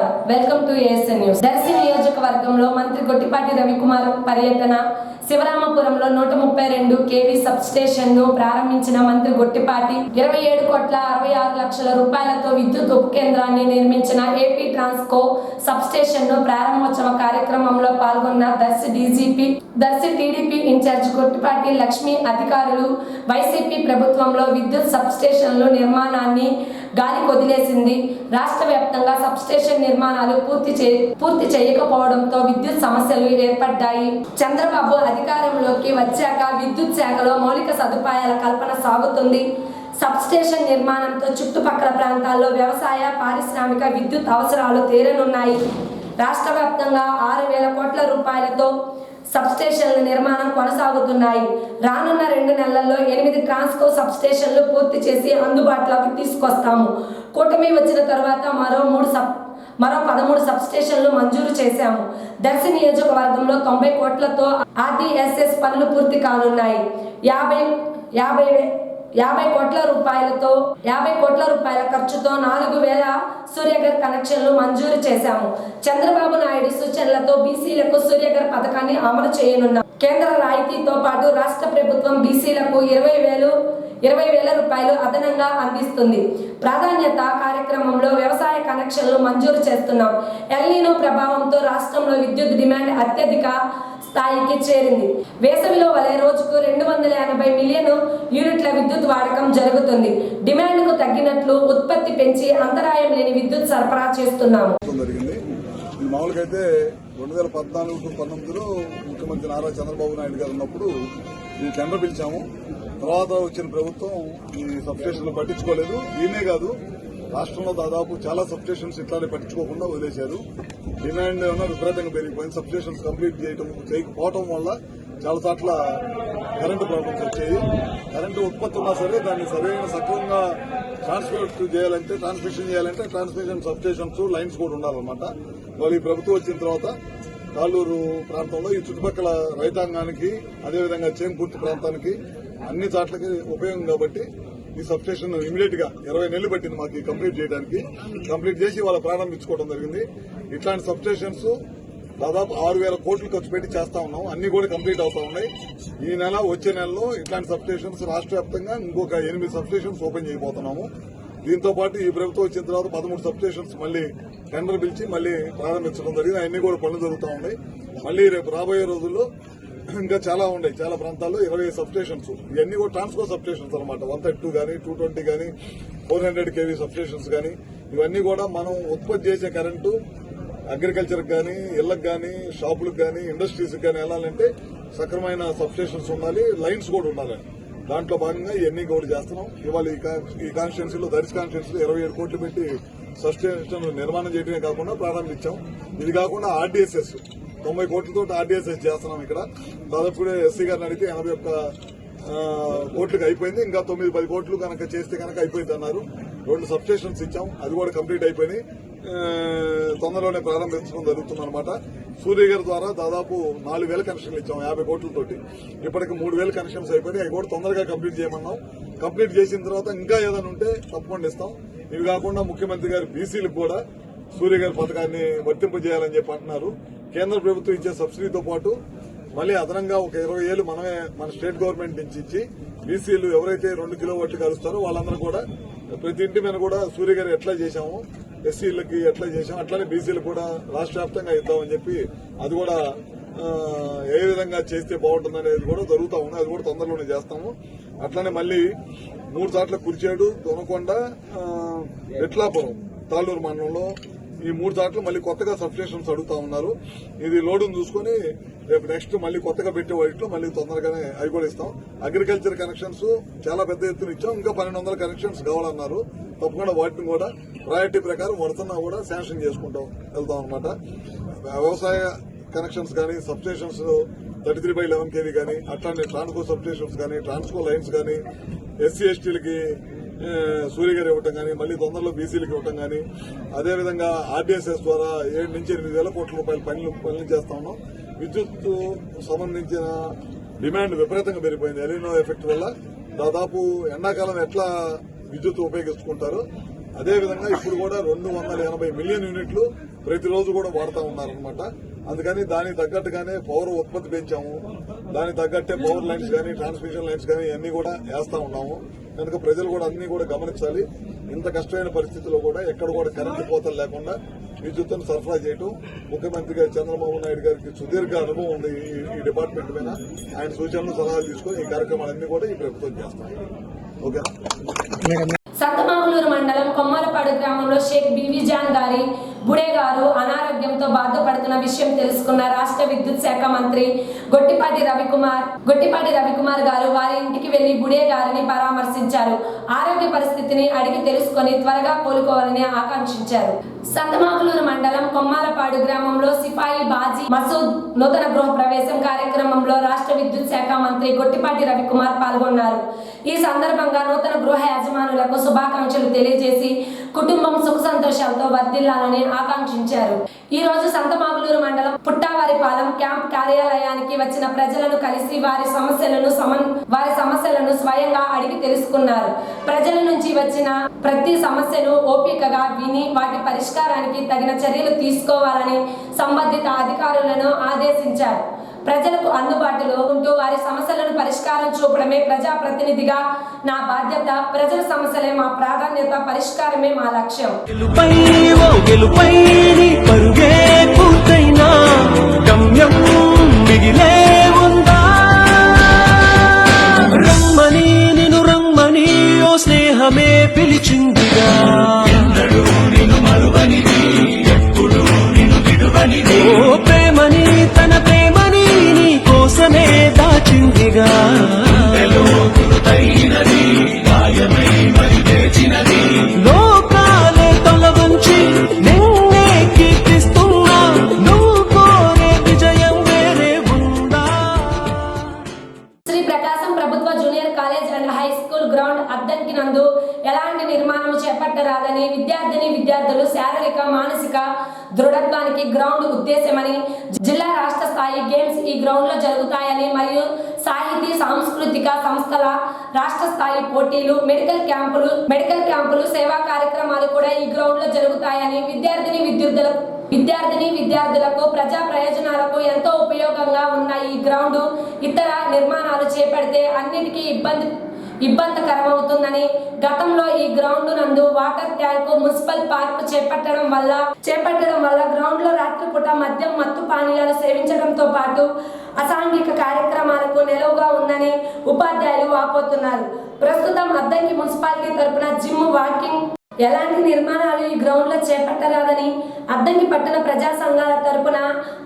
నమస్కారం, welcome to ASN news. Darsi నియోజకవర్గంలో మంత్రి గొట్టిపాటి రవికుమార్ పర్యటన. శివరామపురంలో 132 kV సబ్ స్టేషన్ ను ప్రారంభించిన మంత్రి గొట్టిపాటి 27,66,00,000 రూపాయలతో విద్యుత్ ఉప కేంద్రాన్ని నిర్మించిన ఏపీ ట్రాన్స్కో సబ్ స్టేషన్ ను ప్రారంభోత్సవ కార్యక్రమంలో పాల్గొన్న Darsi DGP, Darsi TDP in charge Gottipati Lakshmi అధికారులు. వైసీపీ ప్రభుత్వంలో విద్యుత్ సబ్ స్టేషన్ల నిర్మాణాన్ని గాలి కొదిలేసింది. రాష్ట్ర వ్యాప్తంగా సబ్ స్టేషన్ నిర్మాణాలు పూర్తి చేయకపోవడంతో విద్యుత్ సమస్యలు ఏర్పడ్డాయి. చంద్రబాబు అధికారంలోకి వచ్చాక విద్యుత్ శాఖలో మౌలిక సదుపాయాల కల్పన సాగుతుంది. సబ్ స్టేషన్ నిర్మాణంతో చుట్టుపక్కల ప్రాంతాల్లో వ్యవసాయ, పారిశ్రామిక విద్యుత్ అవసరాలు తీరనున్నాయి. రాష్ట్ర వ్యాప్తంగా 6,000 కోట్ల రూపాయలతో సబ్ స్టేషన్ల నిర్మాణం కొనసాగుతున్నాయి. రానున్న 2 నెలల్లో 8 ట్రాన్స్కో సబ్ స్టేషన్లు పూర్తి చేసి అందుబాటులోకి తీసుకొస్తాము. కూటమి వచ్చిన తర్వాత మరో 13 సబ్ స్టేషన్లు మంజూరు చేశాము. దర్శి నియోజకవర్గంలో 90 కోట్లతో ఆర్డీఎస్ఎస్ పనులు పూర్తి కానున్నాయి. 50 కోట్ల రూపాయల ఖర్చుతో 4,000 సూర్యఘర్ కనెక్షన్లు మంజూరు చేశాము. చంద్రబాబు నాయుడు సూచనలతో బీసీలకు సూర్యఘర్ పథకాన్ని అమలు చేయనున్నాం. కేంద్ర రాయితీతో పాటు రాష్ట్ర ప్రభుత్వం బీసీలకు 20,000 రూపాయలు అదనంగా అందిస్తుంది. ప్రాధాన్యత కార్యక్రమంలో వ్యవసాయ కనెక్షన్లు మంజూరు చేస్తున్నాం. ఎల్నినో ప్రభావంతో రాష్ట్రంలో విద్యుత్ డిమాండ్ అత్యధిక స్థాయికి చేరింది. వేసవిలో వలె రోజుకు 280 మిలియన్ యూనిట్ల విద్యుత్ వాడకం జరుగుతుంది. డిమాండ్కు తగ్గినట్లు ఉత్పత్తి పెంచి అంతరాయం లేని విద్యుత్ సరఫరా చేస్తున్నాము. మామూలుగా అయితే 2014-19లో ముఖ్యమంత్రి నారా చంద్రబాబు నాయుడు గారు ఉన్నప్పుడు ఈ టెండర్ పిలిచాము. తర్వాత వచ్చిన ప్రభుత్వం ఈ సబ్ స్టేషన్లు పట్టించుకోలేదు. ఈయనే కాదు, రాష్ట్రంలో దాదాపు చాలా సబ్ స్టేషన్స్ ఇట్లానే పట్టించుకోకుండా వదిలేశారు. డిమాండ్ ఏమన్నా విపరీతంగా పెరిగిపోయింది. సబ్ స్టేషన్స్ కంప్లీట్ చేయకపోవడం వల్ల చాలా చోట్ల కరెంటు ప్రాబ్లమ్స్ వచ్చాయి. కరెంటు ఉత్పత్తి ఉన్నా సరే దాన్ని సక్రమంగా ట్రాన్స్మిషన్ చేయాలంటే ట్రాన్స్మిషన్ సబ్ స్టేషన్స్ లైన్స్ కూడా ఉండాలన్నమాట. వాళ్ళు ఈ ప్రభుత్వం వచ్చిన తర్వాత తాళ్ళూరు ప్రాంతంలో ఈ చుట్టుపక్కల రైతాంగానికి, అదేవిధంగా చేంకుర్తి ప్రాంతానికి అన్ని చోట్లకి ఉపయోగం కాబట్టి ఈ సబ్ స్టేషన్ ఇమీడియట్ గా 20 నెలలు పట్టింది మాకు కంప్లీట్ చేయడానికి. కంప్లీట్ చేసి వాళ్ళ ప్రారంభించుకోవడం జరిగింది. ఇట్లాంటి సబ్ స్టేషన్స్ దాదాపు 6,000 కోట్లు ఖర్చు పెట్టి చేస్తా ఉన్నాం. అన్ని కూడా కంప్లీట్ అవుతా ఉన్నాయి. ఈ నెల వచ్చే నెలలో ఇట్లాంటి సబ్ స్టేషన్స్ రాష్ట్ర వ్యాప్తంగా ఇంకొక 8 సబ్ స్టేషన్స్ ఓపెన్ చేయబోతున్నాము. దీంతో పాటు ఈ ప్రభుత్వం వచ్చిన తర్వాత 13 సబ్ స్టేషన్స్ మళ్లీ టెండర్ పిలిచి మళ్లీ ప్రారంభించడం జరిగింది. అన్ని కూడా పనులు జరుగుతూ ఉన్నాయి. మళ్లీ రేపు రాబోయే రోజుల్లో ఇంకా చాలా ఉన్నాయి. చాలా ప్రాంతాల్లో 20 సబ్ స్టేషన్స్, ఇవన్నీ కూడా ట్రాన్స్కో సబ్ స్టేషన్స్ అనమాట. 132 కానీ, 220 కానీ, 400 kV సబ్ స్టేషన్స్ కానీ, ఇవన్నీ కూడా మనం ఉత్పత్తి చేసే కరెంటు అగ్రికల్చర్ కానీ, ఇళ్లకు కానీ, షాపులకు కానీ, ఇండస్ట్రీస్ కానీ వెళ్ళాలంటే సక్రమైన సబ్ స్టేషన్స్ ఉండాలి, లైన్స్ కూడా ఉండాలి. దాంట్లో భాగంగా ఇవన్నీ కూడా చేస్తున్నాం. ఇవాళ ఈ కాన్స్టిట్యున్సీలో, దర్శి కాన్స్టిట్యున్సీలో 27 కోట్లు పెట్టి సబ్ స్టేషన్ నిర్మాణం చేయడమే కాకుండా ప్రారంభించాం. ఇది కాకుండా ఆర్డీఎస్ఎస్ 90 కోట్లతో ఆర్డీఎస్ఎస్ చేస్తున్నాం. ఇక్కడ దాదాపు కూడా ఎస్సీ గారిని అడిగితే 81 కోట్లకు అయిపోయింది. ఇంకా 9-10 కోట్లు కనుక చేస్తే కనుక అయిపోయింది అన్నారు. 2 సబ్ స్టేషన్స్ ఇచ్చాం, అది కూడా కంప్లీట్ అయిపోయినాయి. తొందరలోనే ప్రారంభించడం జరుగుతుందన్నమాట. సూర్యగారి ద్వారా దాదాపు 4,000 కనెక్షన్లు ఇచ్చాం 50 కోట్లతోటి. ఇప్పటికి 3,000 కనెక్షన్స్ అయిపోయినాయి. అవి కూడా తొందరగా కంప్లీట్ చేయమన్నాం. కంప్లీట్ చేసిన తర్వాత ఇంకా ఏదైనా ఉంటే తప్పకుండా ఇస్తాం. ఇవి కాకుండా ముఖ్యమంత్రి గారు బీసీలకు కూడా సూర్యగారి పథకాన్ని వర్తింపజేయాలని చెప్పి అంటున్నారు. కేంద్ర ప్రభుత్వం ఇచ్చే సబ్సిడీతో పాటు మళ్లీ అదనంగా ఒక 20,000 మనమే మన స్టేట్ గవర్నమెంట్ నుంచి ఇచ్చి బీసీలు ఎవరైతే 2 కిలోవాట్లు కలుస్తారో వాళ్ళందరూ కూడా ప్రతి ఇంటి మీద కూడా సూర్యగారు ఎట్లా చేశాము, ఎస్సీలకి ఎట్లా చేశాం అట్లానే బీసీలకు కూడా రాష్ట్ర వ్యాప్తంగా ఇద్దామని చెప్పి అది కూడా ఏ విధంగా చేస్తే బాగుంటుంది అనేది కూడా జరుగుతూ ఉంది. అది కూడా తొందరలోనే చేస్తాము. అట్లానే మళ్లీ 3 చోట్ల కుర్చేడు, దొనకొండ, ఎట్లాపురం, తాళ్ళూరు మండలంలో ఈ 3 చోట్ల మళ్లీ కొత్తగా సబ్ స్టేషన్స్ అడుగుతా ఉన్నారు. ఇది లోడును చూసుకుని రేపు నెక్స్ట్ మళ్లీ కొత్తగా పెట్టే వాటిలో మళ్లీ తొందరగానే అవి కూడా ఇస్తాం. అగ్రికల్చర్ కనెక్షన్స్ చాలా పెద్ద ఎత్తున ఇచ్చాం. ఇంకా 1,200 కనెక్షన్స్ కావాలన్నారు. తప్పకుండా వాటిని కూడా ప్రయారిటీ ప్రకారం వరుసన్నా కూడా శాంక్షన్ చేసుకుంటాం వెళ్తాం అనమాట. వ్యవసాయ కనెక్షన్స్ కానీ, సబ్ స్టేషన్స్ 33/11 kV కానీ, అట్లానే ట్రాన్స్కో సబ్ స్టేషన్స్ కానీ, ట్రాన్స్కో లైన్స్ కానీ, ఎస్సీ ఎస్టీలకి సూర్యగారు ఇవ్వటం కానీ, మళ్లీ తొందరలో బీసీలకు ఇవ్వటం కానీ, అదేవిధంగా ఆర్డీఎస్ఎస్ ద్వారా 7 నుంచి 8,000 కోట్ల రూపాయల పనులు చేస్తా ఉన్నాం. విద్యుత్ సంబంధించిన డిమాండ్ విపరీతంగా పెరిగిపోయింది. ఎలినో ఎఫెక్ట్ వల్ల దాదాపు ఎండాకాలం ఎట్లా విద్యుత్ ఉపయోగించుకుంటారో అదేవిధంగా ఇప్పుడు కూడా 280 మిలియన్ యూనిట్లు ప్రతిరోజు కూడా వాడుతూ ఉన్నారనమాట. అందుకని దానికి తగ్గట్టుగానే పవర్ ఉత్పత్తి పెంచాము. దానికి తగ్గట్టే పవర్ లైన్స్ కానీ ట్రాన్స్మిషన్ లైన్స్ కానీ అన్ని కూడా వేస్తా ఉన్నాము. కనుక ప్రజలు కూడా అన్ని కూడా గమనించాలి. ఇంత కష్టమైన పరిస్థితుల్లో కూడా ఎక్కడ కూడా కరెంటు కోతలు లేకుండా విద్యుత్తును సరఫరా చేయడం ముఖ్యమంత్రి గారు చంద్రబాబు నాయుడు గారికి సుదీర్ఘ అనుభవం ఉంది ఈ డిపార్ట్మెంట్ మీద. ఆయన సూచనలు సలహాలు తీసుకొని ఈ కార్యక్రమాలన్నీ కూడా ఈ ప్రభుత్వం చేస్తాం. ఓకేనా? సంతమాగులూరు మండలం కొమ్మలపాడు గ్రామంలో షేక్ బీవీ జాన్ గారి బుడే గారు అనారోగ్యంతో బాధపడుతున్న విషయం తెలుసుకున్న రాష్ట్ర విద్యుత్ శాఖ మంత్రి గొట్టిపాటి రవికుమార్ గారు వారి ఇంటికి వెళ్లి బుడే గారిని పరామర్శించారు. ఆరోగ్య పరిస్థితిని అడిగి తెలుసుకొని త్వరగా కోలుకోవాలని ఆకాంక్షించారు. సంతమాగులూరు మండలం కొమ్మాలపాడు గ్రామంలో సిపాయి బాజీ మసూద్ నూతన గృహ ప్రవేశం కార్యక్రమంలో రాష్ట్ర విద్యుత్ శాఖ మంత్రి గొట్టిపాటి రవికుమార్ పాల్గొన్నారు. ఈ సందర్భంగా నూతన గృహ యజమానులకు శుభాకాంక్షలు తెలియజేసి కుటుంబం సుఖ సంతోషాలతో వర్ధిల్లాలని ఆకాంక్షించారు. ఈ రోజు సంతమాగులూరు మండలం పుట్టావారిపాలెం క్యాంప్ కార్యాలయానికి వచ్చిన ప్రజలను కలిసి వారి సమస్యలను స్వయంగా అడిగి తెలుసుకున్నారు. ప్రజల నుంచి వచ్చిన ప్రతి సమస్యను ఓపికగా విని వాటి పరిష్కారానికి తగిన చర్యలు తీసుకోవాలని సంబంధిత అధికారులను ఆదేశించారు. ప్రజలకు అందుబాటులో ఉంటూ వారి సమస్యలను పరిష్కారం చూపడమే ప్రజాప్రతినిధిగా నా బాధ్యత. ప్రజల సమస్యలే మా ప్రాధాన్యత, పరిష్కారమే మా లక్ష్యం. స్నేహమే పిలిచిందిగా ఓ ప్రేమని తన ప్రేమని నీ కోసమే దాచిందిగా లోకాలే తొలగించి నిన్నే కీర్తిస్తున్నా నువ్వు కోరే విజయం వేరే ఉందా. శ్రీ ప్రకాశం ప్రభుత్వ junior college and high school ground Addanki నందు ఎలాంటి నిర్మాణం చేపట్టరాదని విద్యార్థులు శారీరక మానసిక దృఢత్వానికి గ్రౌండ్ ఉద్దేశమని, జిల్లా రాష్ట్ర స్థాయి గేమ్స్ ఈ గ్రౌండ్ లో జరుగుతాయని మరియు సాహితీ సాంస్కృతిక సంస్థల రాష్ట్ర స్థాయి పోటీలు, మెడికల్ క్యాంపులు, సేవా కార్యక్రమాలు కూడా ఈ గ్రౌండ్ లో జరుగుతాయని విద్యార్థులకు ప్రజా ప్రయోజనాలకు ఎంతో ఉపయోగంగా ఉన్న ఈ గ్రౌండ్ ఇతర నిర్మాణాలు చేపడితే అన్నిటికీ ఇబ్బందికరమవుతుందని, గతంలో ఈ గ్రౌండ్ నందు వాటర్ ట్యాంకు, మున్సిపల్ పార్క్ చేపట్టడం వల్ల గ్రౌండ్ లో రాత్రిపూట మద్యం, మత్తు పానీయాలు సేవించడంతో పాటు అసాంఘిక కార్యక్రమాలకు నెలవుగా ఉందని ఉపాధ్యాయులు వాపోతున్నారు. ప్రస్తుతం అద్దంకి మున్సిపాలిటీ తరపున జిమ్, వాకింగ్ ఎలాంటి నిర్మాణాలు ఈ గ్రౌండ్ లో చేపట్టరాదని అద్దంకి పట్టణ ప్రజా సంఘాల తరపున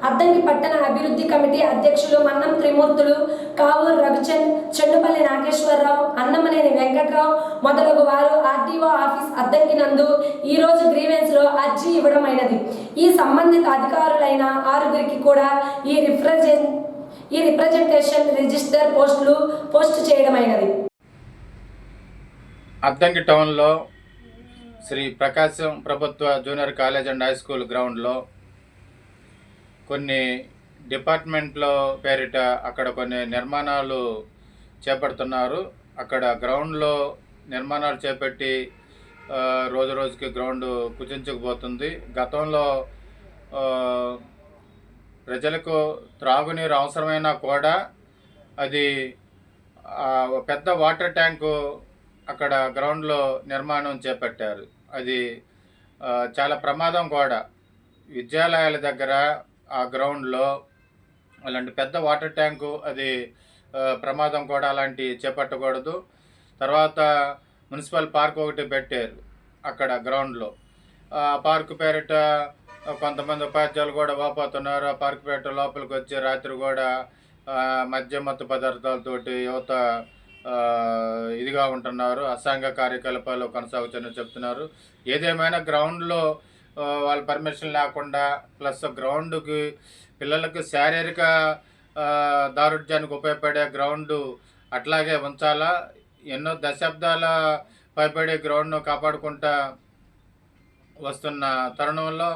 అద్దంకి పట్టణ అభివృద్ధి కమిటీ అధ్యక్షులు మన్నం త్రిమూర్తులు, కావూరు రవిచంద్, చెన్నుపల్లి నాగేశ్వరరావు, అన్నమనేని వెంకట్రావు మొదలగు వారు ఆర్టీఓ ఆఫీస్ అద్దంకి నందు ఈ రోజు గ్రీవెన్స్ లో అర్జీ ఇవ్వడమైనది. ఈ సంబంధిత అధికారులైన 6గురికి కూడా ఈ రిప్రజెంటేషన్ రిజిస్టర్ పోస్ట్ చేయడమైనది. అద్దంకి టౌన్లో శ్రీ ప్రకాశం ప్రభుత్వ junior college and high school గ్రౌండ్లో కొన్ని డిపార్ట్మెంట్లో పేరిట అక్కడ కొన్ని నిర్మాణాలు చేపడుతున్నారు. అక్కడ గ్రౌండ్లో నిర్మాణాలు చేపట్టి రోజు రోజుకి గ్రౌండ్ కుచించుకుపోతుంది. గతంలో ప్రజలకు త్రాగునీరు అవసరమైనా కూడా అది పెద్ద వాటర్ ట్యాంకు అక్కడ గ్రౌండ్లో నిర్మాణం చేపట్టారు. అది చాలా ప్రమాదం కూడా. విద్యాలయాల దగ్గర ఆ గ్రౌండ్లో అలాంటి పెద్ద వాటర్ ట్యాంకు అది ప్రమాదం కూడా, అలాంటి చేపట్టకూడదు. తర్వాత మున్సిపల్ పార్క్ ఒకటి పెట్టారు అక్కడ గ్రౌండ్లో. ఆ పార్క్ పేరిట కొంతమంది ఉపాధ్యాయులు కూడా వాపోతున్నారు. ఆ పార్క్ పేరిట లోపలికి వచ్చి రాత్రి కూడా మద్యం, మత్తు పదార్థాలతోటి యువత ఇదిగా ఉంటున్నారు, అసాంఘిక కార్యకలాపాలు కొనసాగుతాయని చెప్తున్నారు. ఏదేమైనా గ్రౌండ్లో వాళ్ళ పర్మిషన్ లేకుండా ప్లస్ గ్రౌండ్కి పిల్లలకు శారీరక దారుఢ్యానికి ఉపయోగపడే గ్రౌండ్ అట్లాగే ఉంచాలా. ఎన్నో దశాబ్దాల పైబడి గ్రౌండ్ను కాపాడుకుంటా వస్తున్న తరుణంలో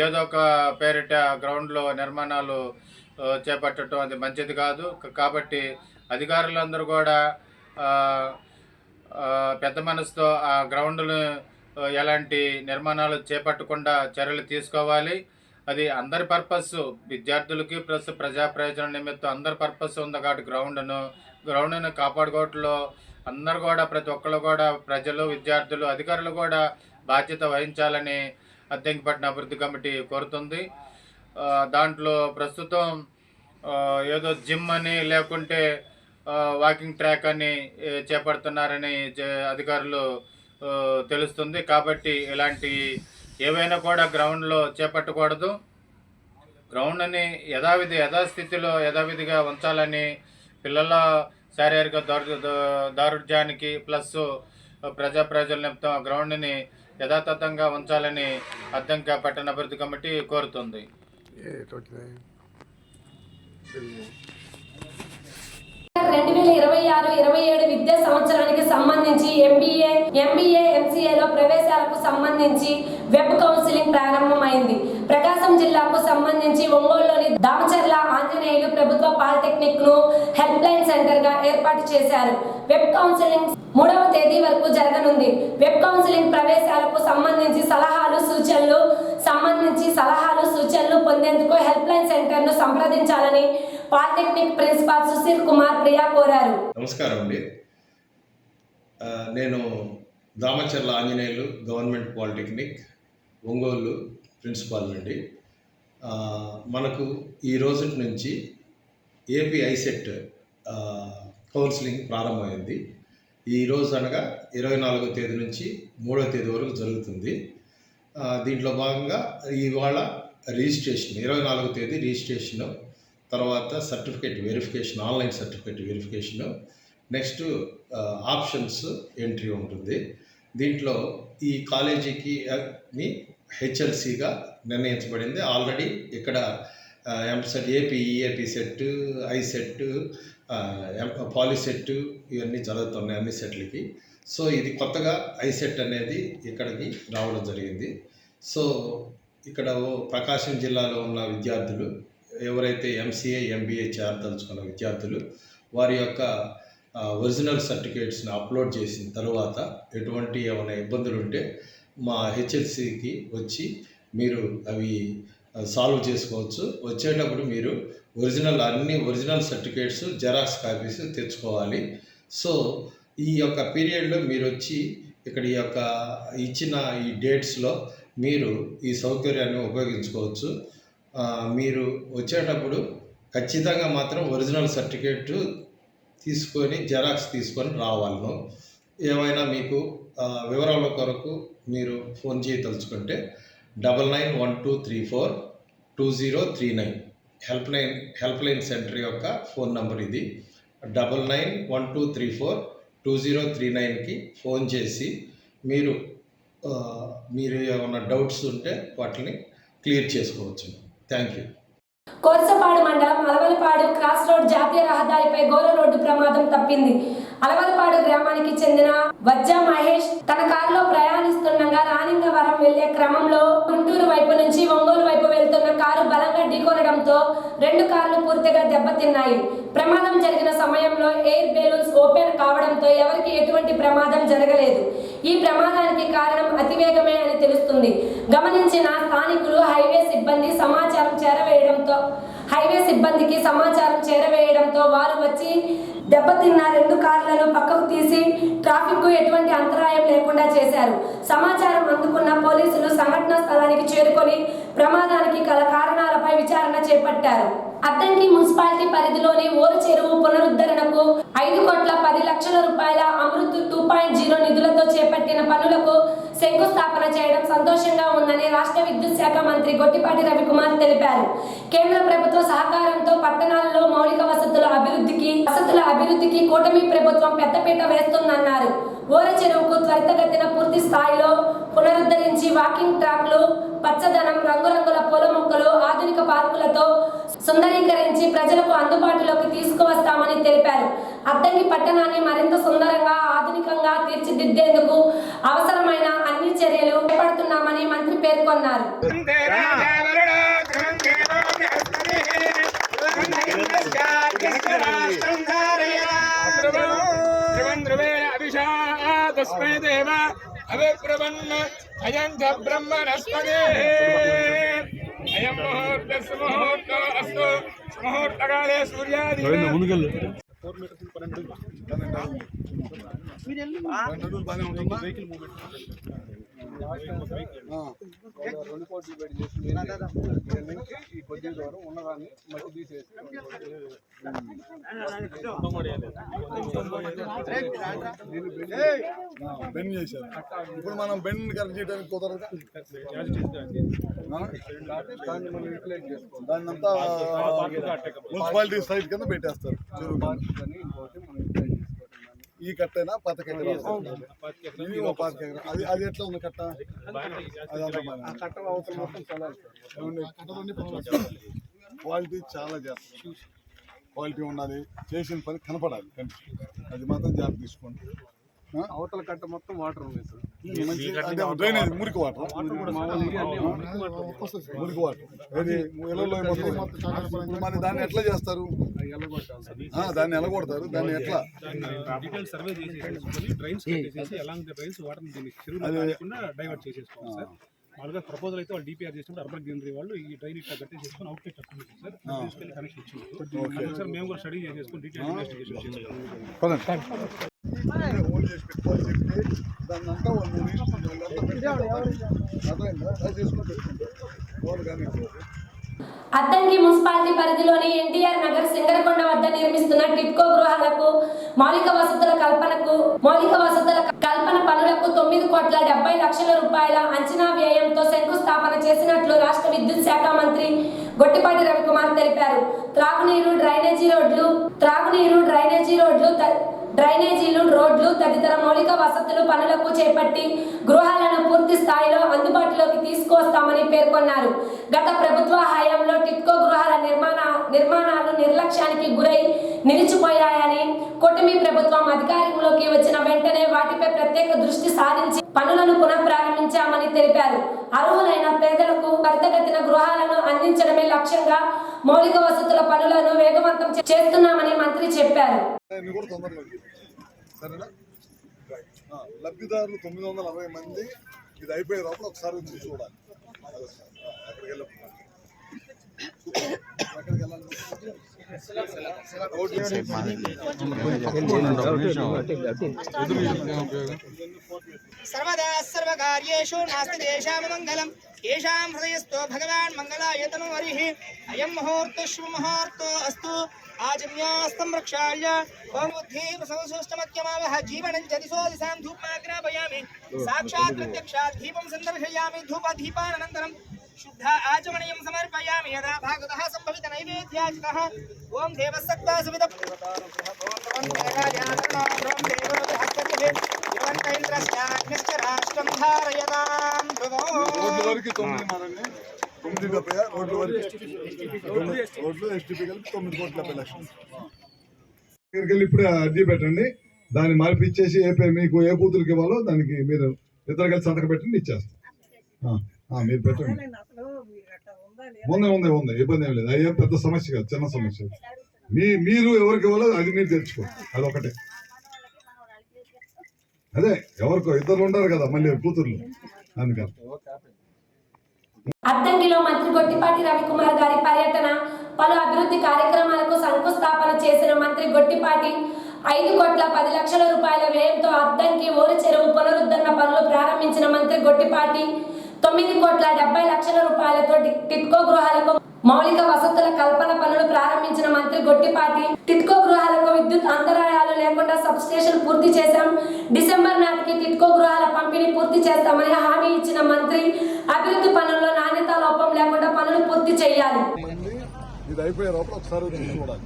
ఏదో ఒక పేరిట గ్రౌండ్లో నిర్మాణాలు చేపట్టడం అది మంచిది కాదు. కాబట్టి అధికారులందరూ కూడా పెద్ద మనసుతో ఆ గ్రౌండ్ను ఎలాంటి నిర్మాణాలు చేపట్టకుండా చర్యలు తీసుకోవాలి. అది అందరి పర్పస్, విద్యార్థులకి ప్లస్ ప్రజా ప్రయోజనం నిమిత్తం అందరి పర్పస్ ఉంది కాబట్టి గ్రౌండ్ను కాపాడుకోవడంలో అందరు కూడా, ప్రతి ఒక్కరు కూడా, ప్రజలు, విద్యార్థులు, అధికారులు కూడా బాధ్యత వహించాలని అద్దెంకిపట్నం అభివృద్ధి కమిటీ కోరుతుంది. దాంట్లో ప్రస్తుతం ఏదో జిమ్ అని లేకుంటే వాకింగ్ ట్రాక్ అని చేపడుతున్నారని అధికారులు తెలుస్తుంది. కాబట్టి ఇలాంటి ఏవైనా కూడా గ్రౌండ్లో చేపట్టకూడదు. గ్రౌండ్ని యథాస్థితిలో యథావిధిగా ఉంచాలని, పిల్లల శారీరక దారుఢ్యానికి ప్లస్ ప్రజా ప్రయోజన నిమిత్తం గ్రౌండ్ని యథాతథంగా ఉంచాలని అద్దంకి పట్టణ అభివృద్ధి కమిటీ కోరుతుంది. 2026-27 విద్యా సంవత్సరానికి సంబంధించి ఎంబీఏ, ఎంసీఏలో ప్రవేశాలకు సంబంధించి వెబ్ కౌన్సిలింగ్ ప్రారంభమైంది. ప్రకాశం జిల్లాకు సంబంధించి ఒంగోలులోని దామచర్ల ఆంజనేయులు ప్రభుత్వ పాలిటెక్నిక్ ను హెల్ప్ లైన్ సెంటర్ గా ఏర్పాటు చేశారు. వెబ్ కౌన్సిలింగ్ 3వ తేదీ వరకు జరగనుంది. వెబ్ కౌన్సిలింగ్ ప్రవేశాలకు సంబంధించి సలహాలు సూచనలు పొందేందుకు హెల్ప్ లైన్ సెంటర్ ను సంప్రదించాలని పాలిటెక్నిక్ ప్రిన్సిపాల్ సుశీల్ కుమార్ ప్రియా కోరారు. నమస్కారం అండి. నేను Damacharla Anjaneyulu government polytechnic Ongole principal అండి. మనకు ఈ రోజు నుంచి ఏపీ ఐసెట్ కౌన్సిలింగ్ ప్రారంభమైంది. ఈ రోజు అనగా 24వ తేదీ నుంచి 3వ తేదీ వరకు జరుగుతుంది. దీంట్లో భాగంగా ఇవాళ రిజిస్ట్రేషన్, 24వ తేదీ రిజిస్ట్రేషను, తర్వాత certificate verification, online certificate verification, next options entry ఉంటుంది. దీంట్లో ఈ కాలేజీకి హెచ్ఎల్సిగా నిర్ణయించబడింది. ఆల్రెడీ ఇక్కడ EAMCET, EAP set, ICET, POLYCET ఇవన్నీ చదువుతున్నాయి అన్ని సెట్లకి. సో ఇది కొత్తగా ఐసెట్ అనేది ఇక్కడికి రావడం జరిగింది. సో ఇక్కడ ప్రకాశం జిల్లాలో ఉన్న విద్యార్థులు ఎవరైతే ఎంసీఏ, ఎంబీఏ చేరదలుచుకున్న విద్యార్థులు వారి యొక్క ఒరిజినల్ సర్టిఫికేట్స్ని అప్లోడ్ చేసిన తర్వాత ఎటువంటి ఏమైనా ఇబ్బందులు ఉంటే మా హెచ్ఎల్సికి వచ్చి మీరు అవి సాల్వ్ చేసుకోవచ్చు. వచ్చేటప్పుడు మీరు అన్ని ఒరిజినల్ సర్టిఫికేట్స్, జెరాక్స్ కాపీస్ తెచ్చుకోవాలి. సో ఈ యొక్క పీరియడ్లో మీరు వచ్చి ఇక్కడ ఈ యొక్క ఇచ్చిన ఈ డేట్స్లో మీరు ఈ సౌకర్యాన్ని ఉపయోగించుకోవచ్చు. మీరు వచ్చేటప్పుడు ఖచ్చితంగా మాత్రం ఒరిజినల్ సర్టిఫికేట్ తీసుకొని, జెరాక్స్ తీసుకొని రావాలను. ఏమైనా మీకు వివరాల కొరకు మీరు ఫోన్ చేయదలుచుకుంటే 9912342039 హెల్ప్ లైన్ సెంటర్ యొక్క ఫోన్ నంబర్ ఇది. 9912342039కి ఫోన్ చేసి మీరు ఏమైనా డౌట్స్ ఉంటే వాటిని క్లియర్ చేసుకోవచ్చు. Thank you. కోర్సపాడు మండలం అలవలపాడు క్రాస్ రోడ్ జాతీయ రహదారిపై ఘోర రోడ్డు ప్రమాదం తప్పింది. అలవలపాడు గ్రామానికి చెందిన వజ్జా మహేష్ తన కారులో ప్రయాణిస్తుండగా రాణింగవరం వెళ్లే క్రమంలో గుంటూరు వైపు నుంచి ఒంగోలు వైపు వెళ్తున్న కారు బలంగా ఢీకొనడంతో 2 కార్లు పూర్తిగా దెబ్బతిన్నాయి. ప్రమాదం జరిగిన సమయంలో ఎయిర్ బెలూన్స్ ఓపెన్ కావడంతో ఎవరికి ఎటువంటి ప్రమాదం జరగలేదు. ఈ ప్రమాదానికి కారణం అతివేగమే అని తెలుస్తుంది. గమనించిన స్థానికులు హైవే సిబ్బందికి సమాచారం చేరవేయడంతో వారు వచ్చి దెబ్బతిన్న 2 కార్లను పక్కకు తీసి ట్రాఫిక్ కు ఎటువంటి అంతరాయం లేకుండా చేశారు. సమాచారం అందుకున్న పోలీసులు సంఘటనా స్థలానికి చేరుకొని ప్రమాదానికి గల కారణాలపై విచారణ చేపట్టారు. అద్దంకి మున్సిపాలిటీ పరిధిలోని ఓరు చెరువు పునరుద్ధరణకు 5,10,00,000 రూపాయల అమృత్ 2.0 నిధులతో చేపట్టిన పనులకు శంకుస్థాపన చేయడం సంతోషంగా ఉందని రాష్ట్ర విద్యుత్ శాఖ మంత్రి గొట్టిపాటి రవికుమార్ తెలిపారు. కేంద్ర ప్రభుత్వ సహకారంతో పట్టణాలలో మౌలిక వసతుల అభివృద్ధికి కూటమి ప్రభుత్వం పెద్దపీట వేస్తుందన్నారు. ఓర చెరువుకు త్వరితగతిన పూర్తి స్థాయిలో పునరుద్ధరించి వాకింగ్ ట్రాక్లు, పచ్చదనం, రంగురంగుల పూల మొక్కలు, ఆధునిక పార్కులతో సుందరీకరించి ప్రజలకు అందుబాటులోకి తీసుకువస్తామని తెలిపారు. అద్దంకి పట్టణాన్ని మరింత సుందరంగా, ఆధునికంగా తీర్చిదిద్దేందుకు అవసరమైన అన్ని చర్యలు చేపడుతున్నామని మంత్రి పేర్కొన్నారు. తస్మై దేవ విబ్రవన్ అయం చ బ్రహ్మణస్పదే అయం ముహూర్తస్ ముహూర్త అస్తు ముహూర్తకాలే సూర్యాది 4 మీటర్స్ 12 అడుగులు బాగానే ఉంటుందా? వెహికల్ మూవ్మెంట్ 2 కోట్లు డివైడ్ చేసి ఈ కొద్ది దూరం ఉన్నదాన్ని మట్టి తీసేసి బెండ్ చేశారు. ఇప్పుడు మనం బెండ్ కరెక్ట్ చేయడానికి కుదరదు. దాన్ని మనం యూటిలైజ్ చేసుకోవాలి. దాన్ని అంతా మున్సిపాలిటీ సైట్ కింద పెట్టేస్తారు. ఈ కట్టేనా పాత కట్ట అది ఎట్లా ఉంది కట్ట? క్వాలిటీ చాలా చేస్తారు. క్వాలిటీ ఉండాలి, చేసిన పని కనపడాలి. అది మాత్రం జాగ్రత్త తీసుకోండి. అవతల కట్ట మొత్తం వాటర్ ఉంది సార్. అంటే డ్రైనేజ్ మురికి వాటర్ మరి దాన్ని ఎట్లా చేస్తారు? దాన్ని ఎలగొడతారు. దాన్ని ఎట్లా డీటెయిల్ సర్వే చేసేసుకొని డ్రైన్స్ కట్టేసేసి అలాంగ్ ద డ్రైన్స్ వాటర్ చెరువులో కాకుండా డైవర్ట్ చేసేసుకోవాలి సార్. మామూలుగా ప్రపోజల్ అయితే వాళ్ళు డిపిఆర్ చేసినప్పుడు అర్బన్ గ్రీనరీ వాళ్ళు ఈ డ్రైన్ ఇట్లా కట్టేసేసుకొని అవుట్లెట్ తక్కువ సార్ తీసుకెళ్ళి కనెక్షన్ ఇచ్చింది సార్. మేము కూడా స్టడీ చేసేసుకొని డీటెయిల్ ఇన్వెస్టిగేషన్ చేస్తాం. దాన్ని అంతా అద్దంకి మున్సిపాలిటీ పరిధిలోని ఎన్టీఆర్ నగర్ సింగరకొండ వద్ద నిర్మిస్తున్న టిట్కో గృహాలకు మౌలిక వసతుల కల్పన పనులకు 9,70,00,000 రూపాయల అంచనా వ్యయంతో శంకుస్థాపన చేసినట్లు రాష్ట్ర విద్యుత్ శాఖ మంత్రి గొట్టిపాటి రవికుమార్ తెలిపారు. డ్రైనేజీలు, రోడ్లు తదితర మౌలిక వసతులు పనులకు చేపట్టి గృహాలను పూర్తి స్థాయిలో అందుబాటులోకి తీసుకొస్తామని పేర్కొన్నారు. గత ప్రభుత్వ హయాంలో టిట్కో గృహాల నిర్మాణాలు నిర్లక్ష్యానికి గురై నిలిచిపోయాయని, కూటమి ప్రభుత్వం అధికారంలోకి వచ్చిన వెంటనే వాటిపై ప్రత్యేక దృష్టి సారించి పనులను పునఃప్రారంభించామని తెలిపారు. అర్హులైన పేదలకు త్వరితగతిన గృహాలను అందించడమే లక్ష్యంగా మౌలిక వసతుల పనులను వేగవంతం చేస్తున్నామని మంత్రి చెప్పారు. లబ్ధిదారులు 960 మంది. ఇది అయిపోయే లోపల ఒకసారి వచ్చి చూడాలి. सर्वदा सर्वकार्येषु नास्ति तेषां मंगलम् येषां हृदयस्थो भगवान् मंगलायतनो हरिः अयं मुहूर्तः शुभमुहूर्तो अस्तु आजन्यास्तं रक्षाय बहुबुद्धि प्रसवसुष्टमत्यमावः जीवनं च दिशो दिशां धूपमाग्रापयामि साक्षात् प्रत्यक्षात् दीपं सन्दर्शयामि धूपदीपानन्तरं शुद्ध आचमनीयं समर्पयामि यदा भागवतः संभवित नैवेद्याचितः ओम देवसत्ता सवित राष्ट्रं धारयतां రోడ్ల వరకు 9 మారండి. 9,70,000 రోడ్ల వరకు రోడ్లు ఎస్టీపీ కలిపి 9,70,00,000. ఇక్కడికి ఇప్పుడే అర్జీ పెట్టండి. దాన్ని మార్పిచ్చేసి మీకు ఏ కూతురికి ఇవ్వాలో దానికి మీరు ఇద్దరు కలిసి సంతకం పెట్టండి, ఇచ్చేస్తాం. మీరు పెట్టండి. ఉంది ఇబ్బంది ఏం లేదు. అయ్యే పెద్ద సమస్య కాదు, చిన్న సమస్య. మీరు ఎవరికి ఇవ్వాలో అది మీరు తెచ్చుకోండి. అదొకటే. అదే ఎవరికో ఇద్దరు ఉంటారు కదా మళ్ళీ కూతుర్లు, అందుకని. అద్దంకిలో మంత్రి గొట్టిపాటి రవికుమార్ గారి పర్యటన, పలు అభివృద్ధి కార్యక్రమాలకు శంకుస్థాపన చేసిన మంత్రి గొట్టిపాటి 5,10,00,000 రూపాయల వ్యయంతో అద్దంకి ఓరి చెరువు పునరుద్ధరణ పనులు ప్రారంభించిన మంత్రి గొట్టిపాటి 9,70,00,000 రూపాయలతో టిట్కో గృహాలకు మౌలిక వసతుల కల్పన పనులు ప్రారంభించిన మంత్రి గొట్టిపాటి టిట్కో గృహాలకు విద్యుత్ అంతరాయాలు లేకుండా సబ్ స్టేషన్ పూర్తి చేశాం, డిసెంబర్ నాటికి టిట్కో గృహాల పంపిణీ పూర్తి చేస్తామని హామీ ఇచ్చిన మంత్రి అభివృద్ధి పనుల్లో నాణ్యత లోపం లేకుండా పనులు పూర్తి చేయాలి. ఇది అయిపోయే లోపల ఒకసారి చూడాలి.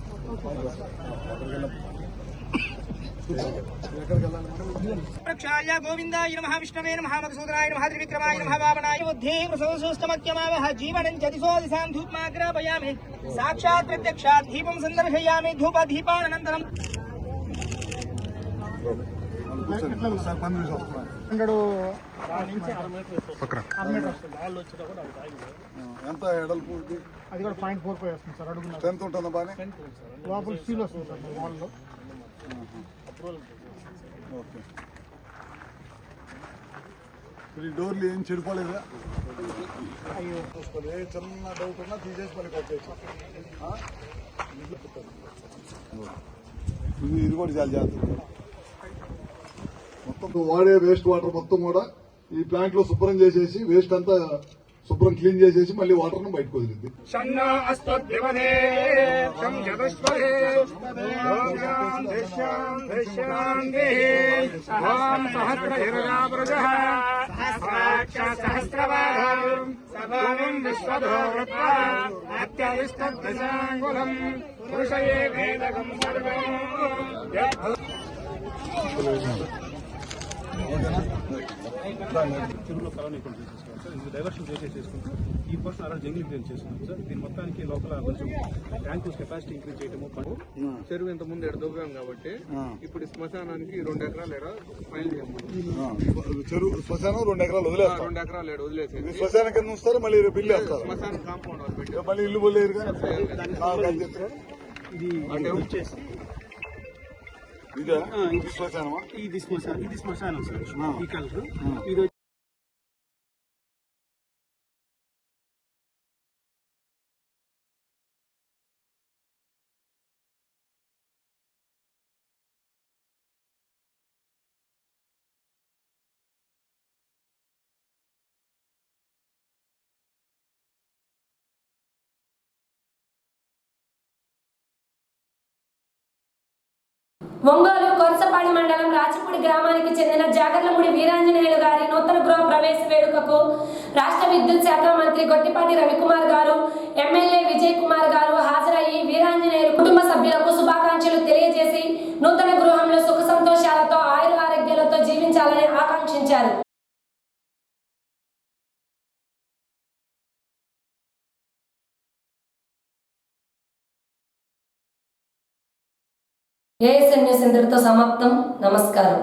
प्रक्षाल्य गोविंदाय नमः विष्णवे नमः मधुसूदनाय नमः त्रिविक्रमाय नमः वामनाय बुद्धि प्रसवसुष्टमत्यमावः जीवनं च दिशो दिशां धूपमाग्रापयामि साक्षात् प्रत्यक्षात् दीपं सन्दर्शयामि धूपदीपानन्तरं ఎంత ఎడల్పు? అది కూడా 0.45 వస్తుంది సార్. అడుగున ఎంత ఉంటుందా? బాగా లోపల స్టీల్ వస్తుంది సార్ వాల్లో. ఓకే. ఈ డోర్లు ఏం చెడిపోలేదా? చూసుకోవాలి, ఏ చిన్న డౌట్ ఉన్నా తీసేసి మళ్ళీ కట్టేసి ఇది కూడా చాలా జాగ్రత్త. మొత్తం వాడే వేస్ట్ వాటర్ మొత్తం కూడా ఈ ప్లాంట్ లో శుభ్రం చేసేసి వేస్ట్ అంతా శుభ్రం క్లీన్ చేసేసి మళ్ళీ వాటర్ ను బయటకు వదిలింది. చెరువులో కాలనీ కొంచెం చేసుకోవాలి సార్. ఇది డైవర్షన్ చేసేసుకుంటూ ఈ పర్సన్ అలా జంగిల్ క్లీన్ చేసుకున్నాం సార్. దీని మొత్తానికి లోపల కొంచెం ట్యాంకుస్ కెపాసిటీ ఇంక్రీజ్ చేయడము. చెరువు ఇంత ముందు ఎడదొవ్వాం కాబట్టి ఇప్పుడు శ్మశానానికి 2 ఎకరాలు ఫైల్ చెరువు శ్మశానం 2 ఎకరాలు వదిలేస్తారు. 2 ఎకరాలు వదిలేసేది శ్మశానం కింద ఉంచుతారు, మళ్ళీ బిల్లు వేస్తారు. శ్మశానం కాంపౌండ్ వాళ్ళు పెట్టి మళ్ళీ ఇల్లు పోలేరు. ఇది వచ్చేసి ఇది శ్మశానమా? ఇది శ్మశానం సార్. ఈ కలర్ ఇది ఒంగోలు కొరసపాడి మండలం రాచపూడి గ్రామానికి చెందిన జాగర్లమూడి వీరాంజనేయులు గారి నూతన గృహ ప్రవేశ వేడుకకు రాష్ట్ర విద్యుత్ శాఖ మంత్రి గొట్టిపాటి రవికుమార్ గారు, ఎమ్మెల్యే విజయ్ కుమార్ గారు హాజరయ్యి వీరాంజనేయులు కుటుంబ సభ్యులకు శుభాకాంక్షలు తెలియజేసి నూతన గృహంలో సుఖ సంతోషాలతో ఆయుర ఆరోగ్యాలతో జీవించాలని ఆకాంక్షించారు. ఏఎస్ఎన్ న్యూస్ ఇంతటితో సమాప్తం. నమస్కారం.